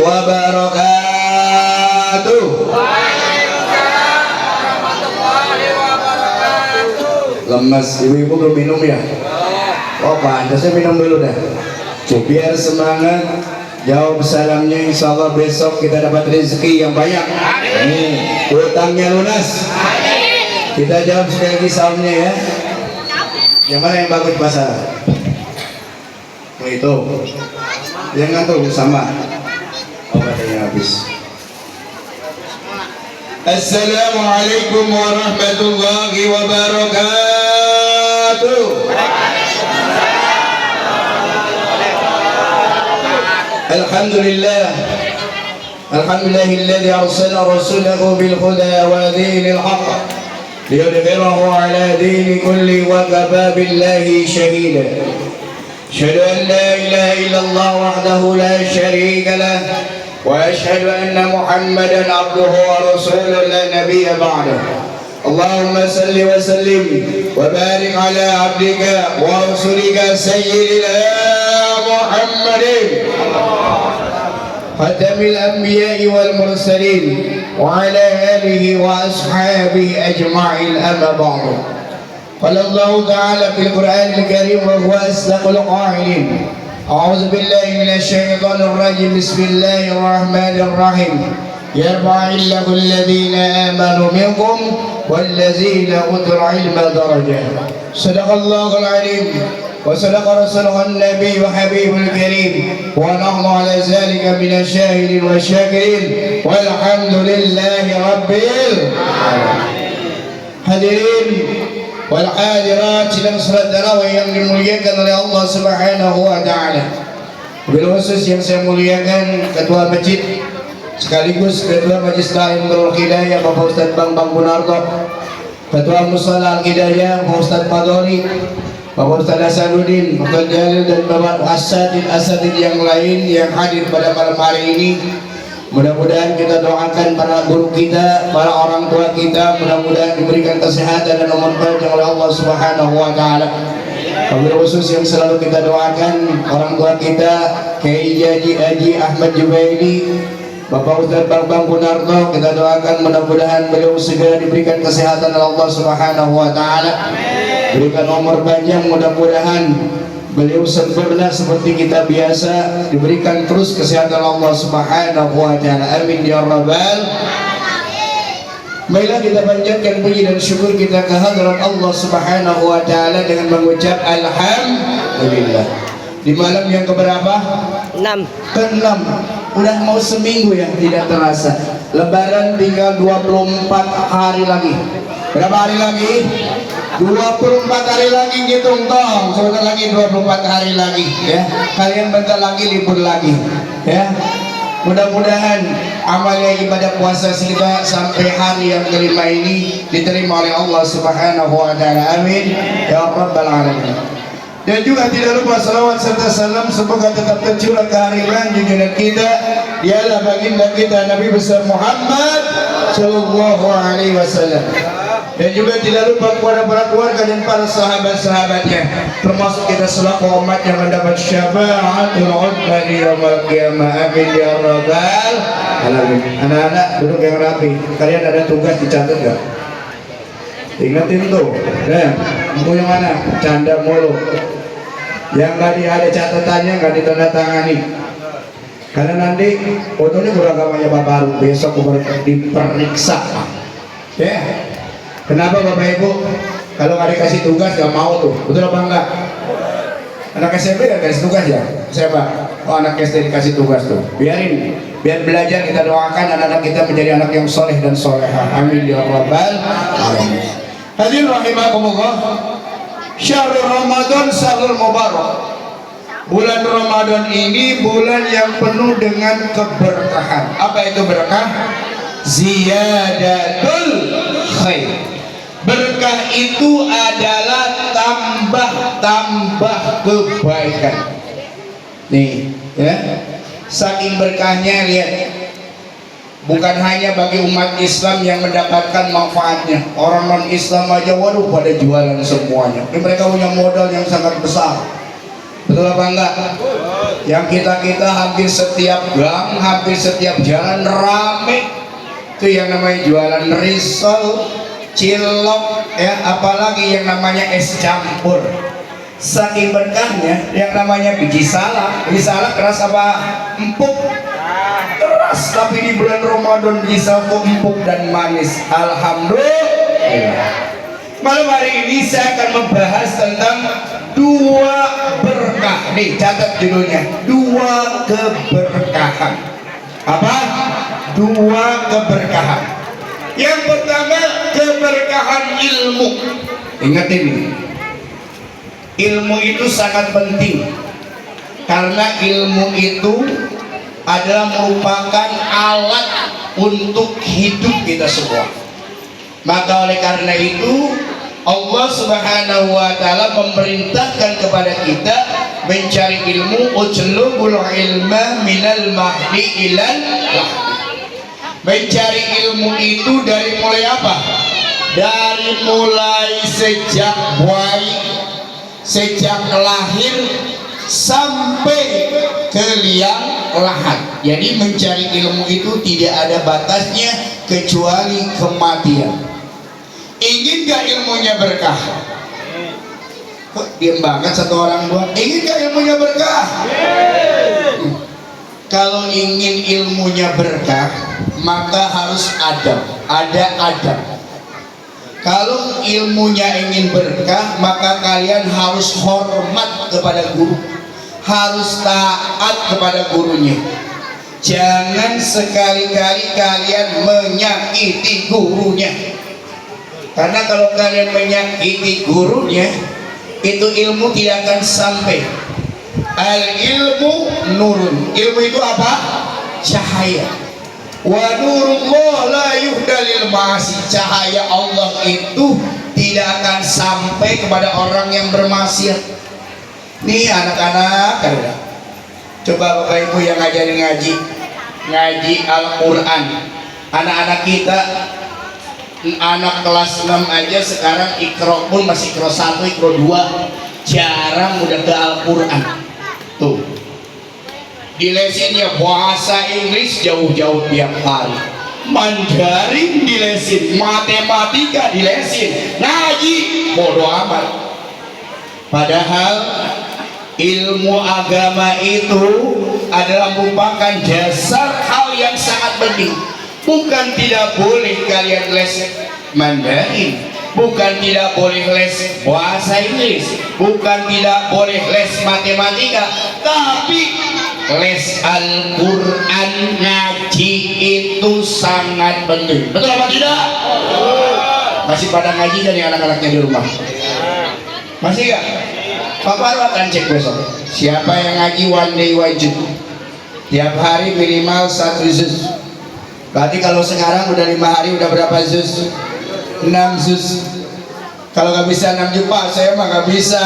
wabarakatuh. Waalaikumsalam warahmatullahi wabarakatuh. Lemes, ibu-ibu belum minum ya? Oh pantasnya minum dulu dah. Biar semangat. Jawab salamnya, insya Allah besok kita dapat rezeki yang banyak. Amin. Utangnya lunas. Amin. Kita jawab sekali lagi salamnya ya. Yang mana yang bagus bahasa? Oh itu. Yang ngantuk sama. Oh katanya habis. Assalamualaikum warahmatullahi wabarakatuh. Alhamdulillah. Alhamdulillahilladzi arsala rasulahu bil huda wa dinil haqq liyudhhirahu ala dini kulli wa kafa billahi shahida. Asyhadu an la ilaha illallah wahdahu la syarika lah wa asyhadu anna Muhammadan abduhu wa rasuluhu la nabiyya ba'dahu. Allahumma salli wa sallim wa barik ala abdika wa rasulika sayyidina Muhammadin khatamil anbiya'i wal mursalin wa ala alihi wa ashabihi ajma'in amma ba'du. Qala Allah ta'ala fil Qur'anil Karim wa huwa asdaqul qa'ilin. A'udzu billahi minasy syaithanir rajim. Bismillahirrahmanir rahim. Yarfa'illahu alladhina amanu minkum walladzina utul ilma darajat. Sadaqallahul 'alim. وصدق رسوله النبي وحبيب الكريم ونحن على ذلك من الشاهدين والشاكرين والحمد لله رب العالمين. Hadirin wal hadirat sidang salat tarawih yang dimuliakan oleh Allah Subhanahu wa taala. Bil khusus yang saya muliakan ketua masjid sekaligus ketua Majelis Ta'limul Hidayah Bapak Ustaz Bambang Gunarto, ketua Musalla Al-Hidayah Bapak Ustaz Padori, Bapak Ustaz Hasanuddin, Bapak Jalil dan Bapak Asatid yang lain yang hadir pada malam hari ini. Mudah-mudahan kita doakan para guru kita, para orang tua kita, mudah-mudahan diberikan kesehatan dan umur panjang oleh Allah Subhanahu wa taala. Wabil khusus yang selalu kita doakan orang tua kita, Kiai Haji Ahmad Jubaidi, Bapak Ustaz Bambang Gunarto, kita doakan mudah-mudahan beliau segera diberikan kesehatan oleh Allah Subhanahu wa taala. Berikan umur panjang, mudah-mudahan beliau sempurna seperti kita biasa, diberikan terus kesehatan Allah Subhanahu wa taala. Amin ya rabbal. Marilah kita panjatkan puji dan syukur kita ke hadirat Allah Subhanahu wa taala dengan mengucap alhamdulillah. Di malam yang keberapa? 6. Ke-6. Udah mau seminggu ya, tidak terasa. Lebaran tinggal 24 hari lagi. Berapa hari lagi? 24 hari lagi ngitung tong. Sebentar lagi 24 hari lagi ya. Kalian bentar lagi libur lagi ya. Mudah-mudahan amalnya ibadah puasa kita sampai hari yang kelima ini diterima oleh Allah Subhanahu wa taala. Amin ya rabbal alamin. Dan juga tidak lupa salawat serta salam semoga tetap tercurah kehadiran junjungan kita ialah baginda kita Nabi besar Muhammad sallallahu alaihi wasallam. Dan juga tidak lupa kepada para keluarga dan para sahabat-sahabatnya, termasuk kita selaku umat yang mendapat syafaatul uzma di yaumil qiyamah. Amin ya rabbal alamin. Anak-anak duduk yang rapi. Kalian ada tugas dicatat enggak? Ingatin tuh. Nah, buku yang mana? Canda mulu. Yang enggak ada catatannya enggak ditandatangani. Karena nanti fotonya beragamanya Pak Baru besok diperiksa. Ya. Kenapa Bapak Ibu kalau nggak dikasih tugas nggak mau tuh, betul apa enggak? Anak SMP kan kasih tugas ya, siapa? Oh anak SD dikasih tugas tuh, biarin, biar belajar. Kita doakan anak-anak kita menjadi anak yang soleh dan soleha. Amin ya rabbal alamin. Hadirin rahimakumullah, syahrul Ramadan syahrul mubarak. Bulan Ramadan ini bulan yang penuh dengan keberkahan. Apa itu berkah? Ziyadatul khair. Berkah itu adalah tambah-tambah kebaikan. Nih, ya. Saking berkahnya lihat. Bukan hanya bagi umat Islam yang mendapatkan manfaatnya. Orang non-Islam aja waduh pada jualan semuanya. Mereka punya modal yang sangat besar. Betul apa enggak? Yang kita hampir setiap gang, hampir setiap jalan rame. Itu yang namanya jualan risol, cilok, ya apalagi yang namanya es campur. Saking berkahnya yang namanya biji salak keras apa empuk? Keras, tapi di bulan Ramadan biji salak empuk dan manis. Alhamdulillah. Malam hari ini saya akan membahas tentang dua berkah. Nih catat judulnya, dua keberkahan. Apa? Dua keberkahan. Yang pertama keberkahan ilmu. Ingat ini, ilmu itu sangat penting karena ilmu itu adalah merupakan alat untuk hidup kita semua. Maka oleh karena itu Allah Subhanahu wa taala memerintahkan kepada kita mencari ilmu, utlubul ilma minal mahdi ilal lahdi. Mencari ilmu itu dari mulai apa? Dari mulai sejak bayi, sejak lahir sampai ke liang lahat. Jadi mencari ilmu itu tidak ada batasnya kecuali kematian. Ingin gak ilmunya berkah? Kok diam banget satu orang dua? Ingin gak ilmunya berkah? Kalau ingin ilmunya berkah, maka harus ada adab. Kalau ilmunya ingin berkah, maka kalian harus hormat kepada guru, harus taat kepada gurunya. Jangan sekali-kali kalian menyakiti gurunya. Karena kalau kalian menyakiti gurunya, itu ilmu tidak akan sampai. Al ilmu nurun. Ilmu itu apa? Cahaya. Wa nurullah la yuhdalil ma'asi. Cahaya Allah itu tidak akan sampai kepada orang yang bermaksiat. Nih anak-anak, coba Bapak Ibu yang ngajarin ngaji Al-Quran. Anak-anak kita, anak kelas 6 aja sekarang ikro pun masih ikro 1, ikro 2, jarang udah ke Al-Quran. Tuh, dilesinnya bahasa Inggris jauh-jauh tiap hari, Mandarin dilesin, matematika dilesin, ngaji bodoh amat. Padahal ilmu agama itu adalah merupakan dasar hal yang sangat penting. Bukan tidak boleh kalian les Mandarin, bukan tidak boleh les bahasa Inggris, bukan tidak boleh les matematika, tapi les Al-Quran, ngaji itu sangat penting. Betul apa tidak? Masih pada ngaji kan ya anak-anaknya di rumah? Masih gak? Pak Farwa akan cek besok siapa yang ngaji one day wajib, tiap hari minimal 1 juz. Berarti kalau sekarang udah 5 hari udah berapa juz? 6 juz. Kalau nggak bisa 6 juz Pak, saya mah nggak bisa.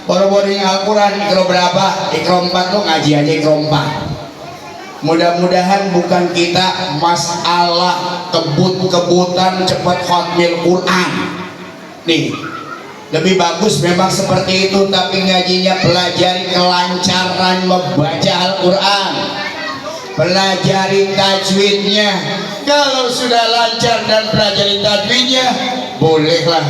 Boro-boring Al-Quran ikro berapa? Ikro 4 tuh ngaji aja ikro 4. Mudah-mudahan bukan kita masalah kebut-kebutan cepat khatmil Quran. Nih, lebih bagus memang seperti itu, tapi ngajinya pelajari kelancaran membaca Al-Quran, pelajari tajwidnya. Kalau sudah lancar dan pelajari tajwidnya, bolehlah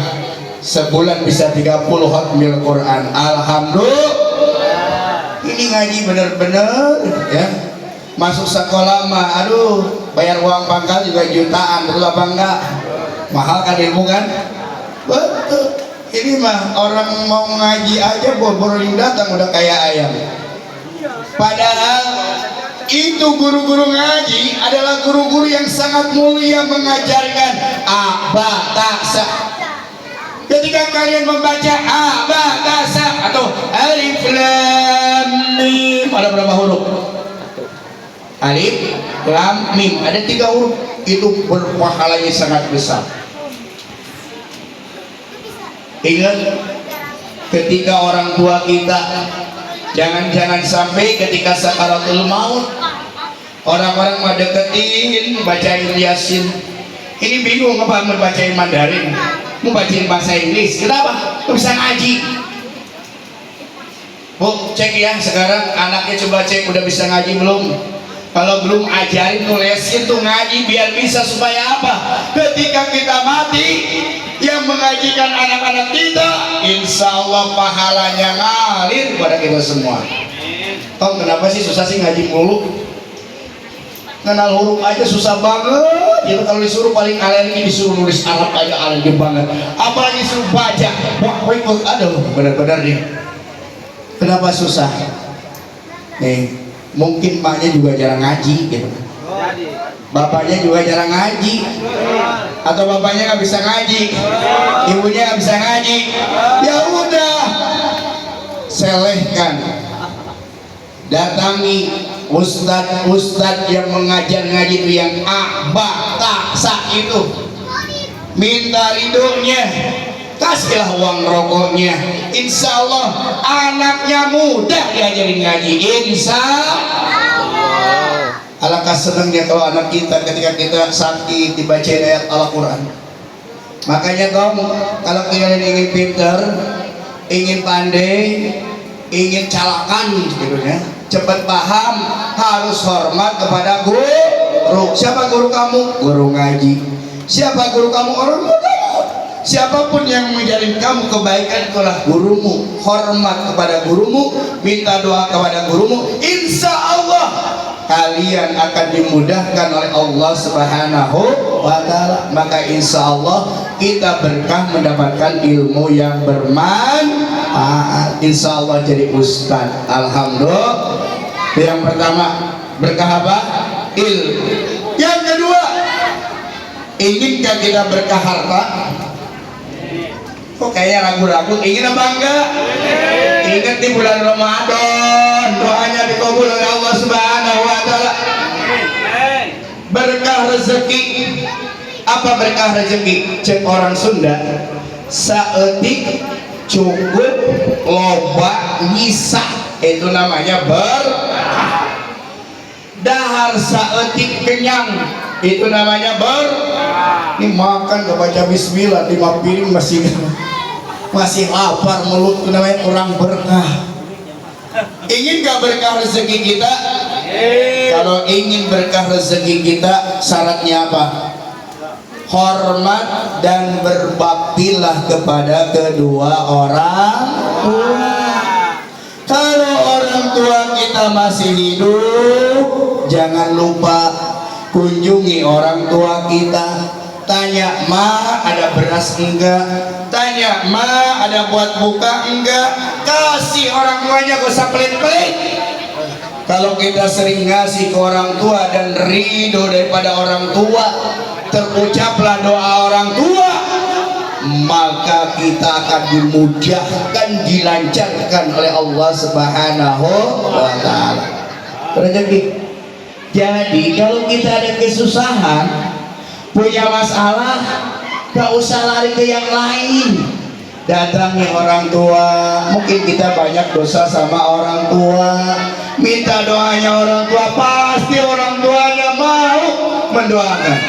sebulan bisa 30 khatmil Quran. Alhamdulillah. Ini ngaji bener-bener ya. Masuk sekolah mah aduh, bayar uang pangkal juga jutaan, betul apa enggak? Mahal kan ilmu kan? Betul. Ini mah orang mau ngaji aja boro-boro datang udah kayak ayam. Padahal itu guru-guru ngaji adalah guru-guru yang sangat mulia, mengajarkan abakasa. Ketika kalian membaca abakasa atau alif lam mim, ada berapa huruf? Alif lam mim, ada 3 huruf. Itu berpahalanya sangat besar. Ingat, ketika orang tua kita, jangan sampai ketika sakaratul maut orang-orang mau deketin bacain Yasin, ini bingung apa mau bacain Mandarin, mau bacain bahasa Inggris, kenapa? Nggak bisa ngaji. Bu, cek ya sekarang anaknya, coba cek udah bisa ngaji belum. Kalau belum, ajarin tuh, lesin tuh ngaji biar bisa. Supaya apa? Ketika kita mati, yang mengajikan anak-anak kita, insya Allah pahalanya ngalir kepada kita semua. Tahu kenapa sih susah sih ngaji mulu? Kenal huruf aja susah banget. Itu kalau disuruh paling alergi, disuruh nulis Arab aja alergi banget. Apalagi disuruh baca, wah, aduh, benar-benar nih. Kenapa susah? Nih, mungkin maknya juga jarang ngaji gitu. Bapaknya juga jarang ngaji, atau bapaknya nggak bisa ngaji, ibunya nggak bisa ngaji. Ya udah, selehkan, datangi ustadz yang mengajar ngaji itu, yang taksa itu, minta ridhonya, kasihlah uang rokoknya. Insya Allah anaknya mudah diajarin ngaji, insya Allah. Alangkah senangnya kalau anak kita ketika kita sakit dibacain ayat Al-Quran. Makanya kamu, kalau kalian ingin pinter, ingin pandai, ingin calakan gitu ya, cepat paham, harus hormat kepada guru. Siapa guru kamu? Guru ngaji. Siapa guru kamu? Orang tua kamu. Siapapun yang mengajarin kamu kebaikan, itulah gurumu. Hormat kepada gurumu, minta doa kepada gurumu. Insya Allah kalian akan dimudahkan oleh Allah Subhanahu wa Ta'ala. Maka insya Allah kita berkah mendapatkan ilmu yang bermanfaat. Insya Allah jadi ustaz. Alhamdulillah. Yang pertama, berkah apa? Ilmu. Yang kedua, inginkah kita berkah harta? Kok kayaknya ragu-ragu? Ingin apa enggak? Ingat di bulan Ramadan, doanya dikabul oleh Allah Subhanahu wa Ta'ala. Berkah rezeki. Apa berkah rezeki? Cek orang Sunda, saeutik cukup loba nyisa, itu namanya berkah. Dahar saeutik kenyang, itu namanya berkah. Ini makan gak baca bismillah, 5 piring masih lapar mulut, itu namanya kurang berkah. Ingin gak berkah rezeki kita? Kalau ingin berkah rezeki kita, syaratnya apa? Hormat dan berbaktilah kepada kedua orang tua. Kalau orang tua kita masih hidup, jangan lupa kunjungi orang tua kita. Tanya, ma ada beras enggak? Tanya, ma ada buat buka enggak? Kasih orang tuanya, gak usah pelit-pelit. Kalau kita sering ngasih ke orang tua dan ridho daripada orang tua, terucaplah doa orang tua, maka kita akan dimudahkan, dilancarkan oleh Allah Subhanahu wa Ta'ala rezeki. Jadi kalau kita ada kesusahan, punya masalah, gak usah lari ke yang lain, datangi orang tua. Mungkin kita banyak dosa sama orang tua, minta doanya orang tua, pasti orang tuanya mau mendoakan.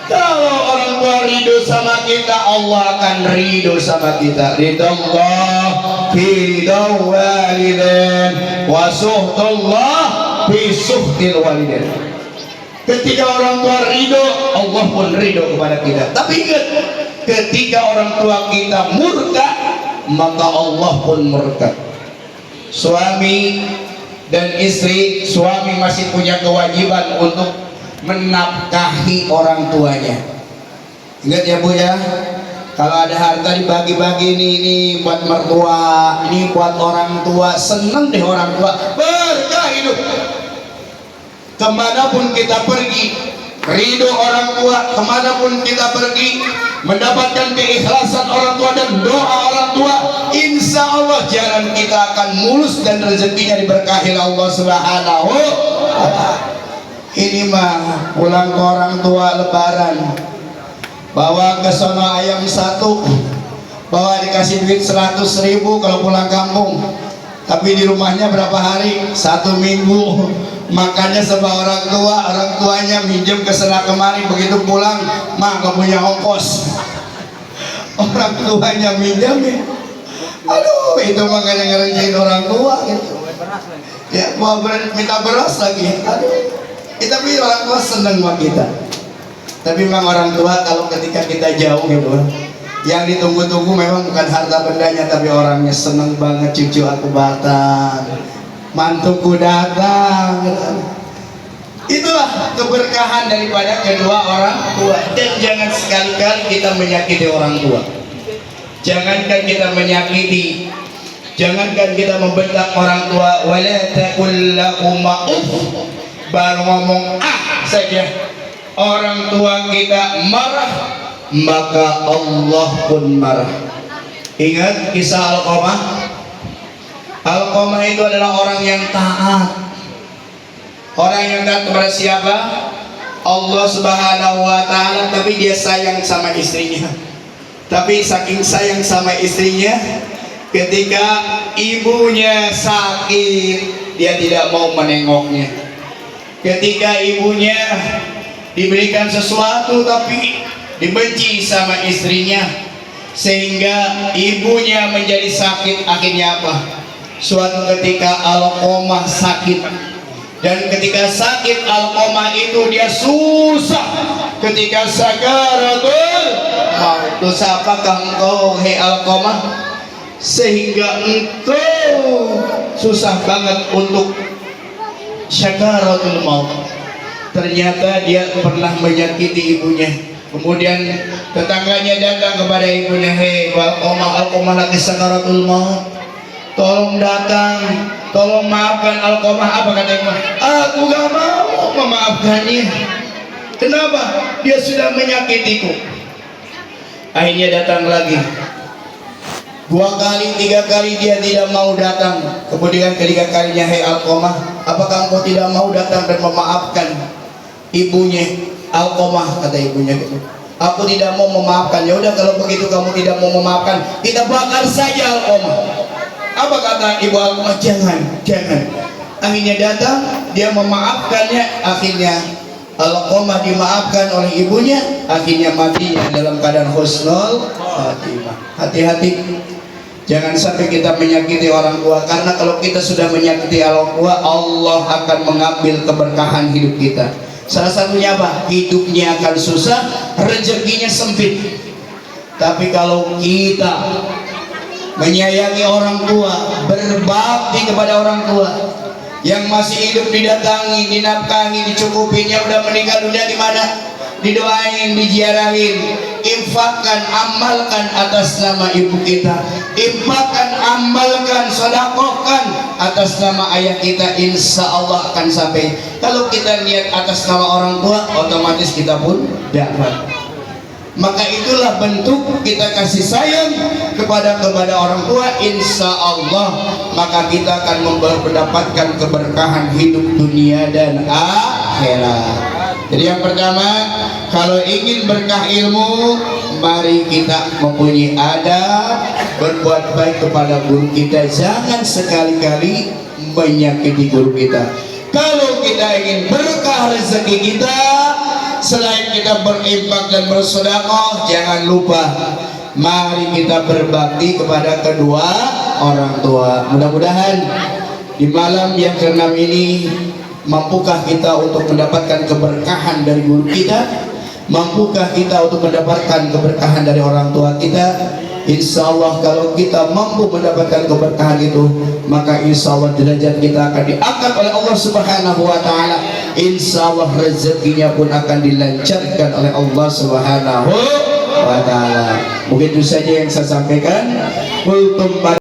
Kalau orang tua ridho sama kita, Allah akan ridho sama kita. Ridho Allah fi ridho walidain wa suhtullah fi suhtil walidain. Ketika orang tua ridho, Allah pun ridho kepada kita. Tapi ingat, ketika orang tua kita murka, maka Allah pun murka. Suami dan istri, suami masih punya kewajiban untuk menafkahi orang tuanya. Ingat ya Bu ya, kalau ada harta dibagi-bagi, ini buat mertua, ini buat orang tua. Seneng deh orang tua, berkah hidup. Kemanapun kita pergi, ridho orang tua. Kemanapun kita pergi, mendapatkan keikhlasan orang tua dan doa orang tua, insya Allah jalan kita akan mulus dan rezekinya diberkahi Allah Subhanahu wa Ta'ala. Ini mah pulang ke orang tua lebaran, bawa ke sono ayam 1, bawa dikasih duit 100.000 kalau pulang kampung. Tapi di rumahnya berapa hari? 1 minggu. Makannya sama orang tua, orang tuanya minjem ke sana kemari. Begitu pulang, mah gak punya ongkos. Orang tuanya minjem, aduh, itu makanya ngerjain orang tua gitu. Ya mau minta beras lagi. Aduh. Tapi orang tua seneng sama kita. Tapi memang orang tua kalau ketika kita jauh gitu, yang ditunggu-tunggu memang bukan harta bendanya, tapi orangnya seneng banget. Cucu aku datang, mantuku datang gitu. Itulah keberkahan daripada kedua orang tua. Dan jangan sekali-kali kita menyakiti orang tua. Jangankan kita menyakiti, jangankan kita membentak orang tua, wala taqul lahuma uff, baru ngomong saja orang tua kita marah, maka Allah pun marah. Ingat kisah Alqamah? Alqamah itu adalah orang yang taat. Orang yang taat kepada siapa? Allah Subhanahu wa ta'ala. Tapi dia sayang sama istrinya. Tapi saking sayang sama istrinya, ketika ibunya sakit, dia tidak mau menengoknya. Ketika ibunya diberikan sesuatu tapi dibenci sama istrinya, sehingga ibunya menjadi sakit. Akhirnya apa? Suatu ketika Alqamah sakit, dan ketika sakit Alqamah itu dia susah. Ketika sakaratul maut, apakah engkau hai Alqamah sehingga engkau susah banget untuk sakaratul maut? Ternyata dia pernah menyakiti ibunya. Kemudian tetangganya datang kepada ibunya, hei Alqamah lagi sakaratul maut, tolong datang, tolong maafkan Alqamah. Apa kata ibu? Aku gak mau memaafkannya. Kenapa? Dia sudah menyakitiku. Akhirnya datang lagi 2 kali, 3 kali dia tidak mau datang. Kemudian ketiga kalinya, hei Alqamah, apakah engkau tidak mau datang dan memaafkan ibunya? Alqamah, kata ibunya gitu, aku tidak mau memaafkan. Ya udah, kalau begitu kamu tidak mau memaafkan, kita bakar saja Alqamah. Apa kata ibu Alqamah? Jangan. Akhirnya datang, dia memaafkannya. Akhirnya Alqamah dimaafkan oleh ibunya. Akhirnya mati dalam keadaan husnul khatimah. Hati-hati, jangan sampai kita menyakiti orang tua. Karena kalau kita sudah menyakiti orang tua, Allah akan mengambil keberkahan hidup kita. Salah satunya apa? Hidupnya akan susah, rezekinya sempit. Tapi kalau kita menyayangi orang tua, berbakti kepada orang tua, yang masih hidup didatangi, dinafkahi, dicukupi, yang udah meninggal dunia di mana? Didoain, diziarahin. Infakkan, amalkan atas nama ibu kita. Infakkan, amalkan, sedekahkan atas nama ayah kita. Insya Allah akan sampai. Kalau kita lihat atas nama orang tua, otomatis kita pun dapat. Maka itulah bentuk kita kasih sayang kepada orang tua. Insya Allah maka kita akan mendapatkan keberkahan hidup dunia dan akhirat. Jadi yang pertama, kalau ingin berkah ilmu, mari kita mempunyai adab, berbuat baik kepada guru kita. Jangan sekali-kali menyakiti guru kita. Kalau kita ingin berkah rezeki kita, selain kita berinfak dan bersedekah, jangan lupa mari kita berbakti kepada kedua orang tua. Mudah-mudahan di malam yang ke-6 ini, mampukah kita untuk mendapatkan keberkahan dari guru kita? Mampukah kita untuk mendapatkan keberkahan dari orang tua kita? Insya Allah kalau kita mampu mendapatkan keberkahan itu, maka insya Allah derajat kita akan diangkat oleh Allah Subhanahu wa ta'ala. Insya Allah rezekinya pun akan dilancarkan oleh Allah Subhanahu wa ta'ala. Mungkin itu saja yang saya sampaikan.